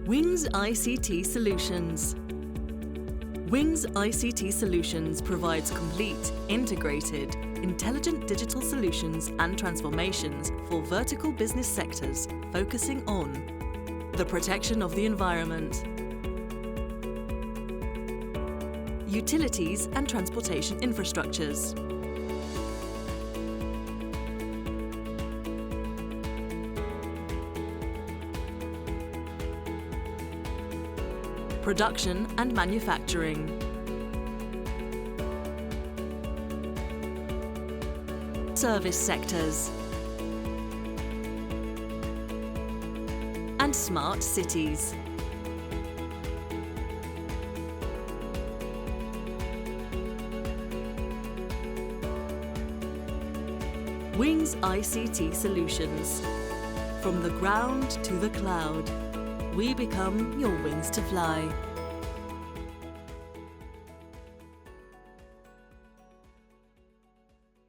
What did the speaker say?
Wings ICT Solutions. Wings ICT Solutions provides complete, integrated, intelligent digital solutions and transformations for vertical business sectors focusing on the protection of the environment, utilities and transportation infrastructures, production and manufacturing, service sectors, and smart cities. Wings ICT Solutions. From the ground to the cloud, we become your wings to fly.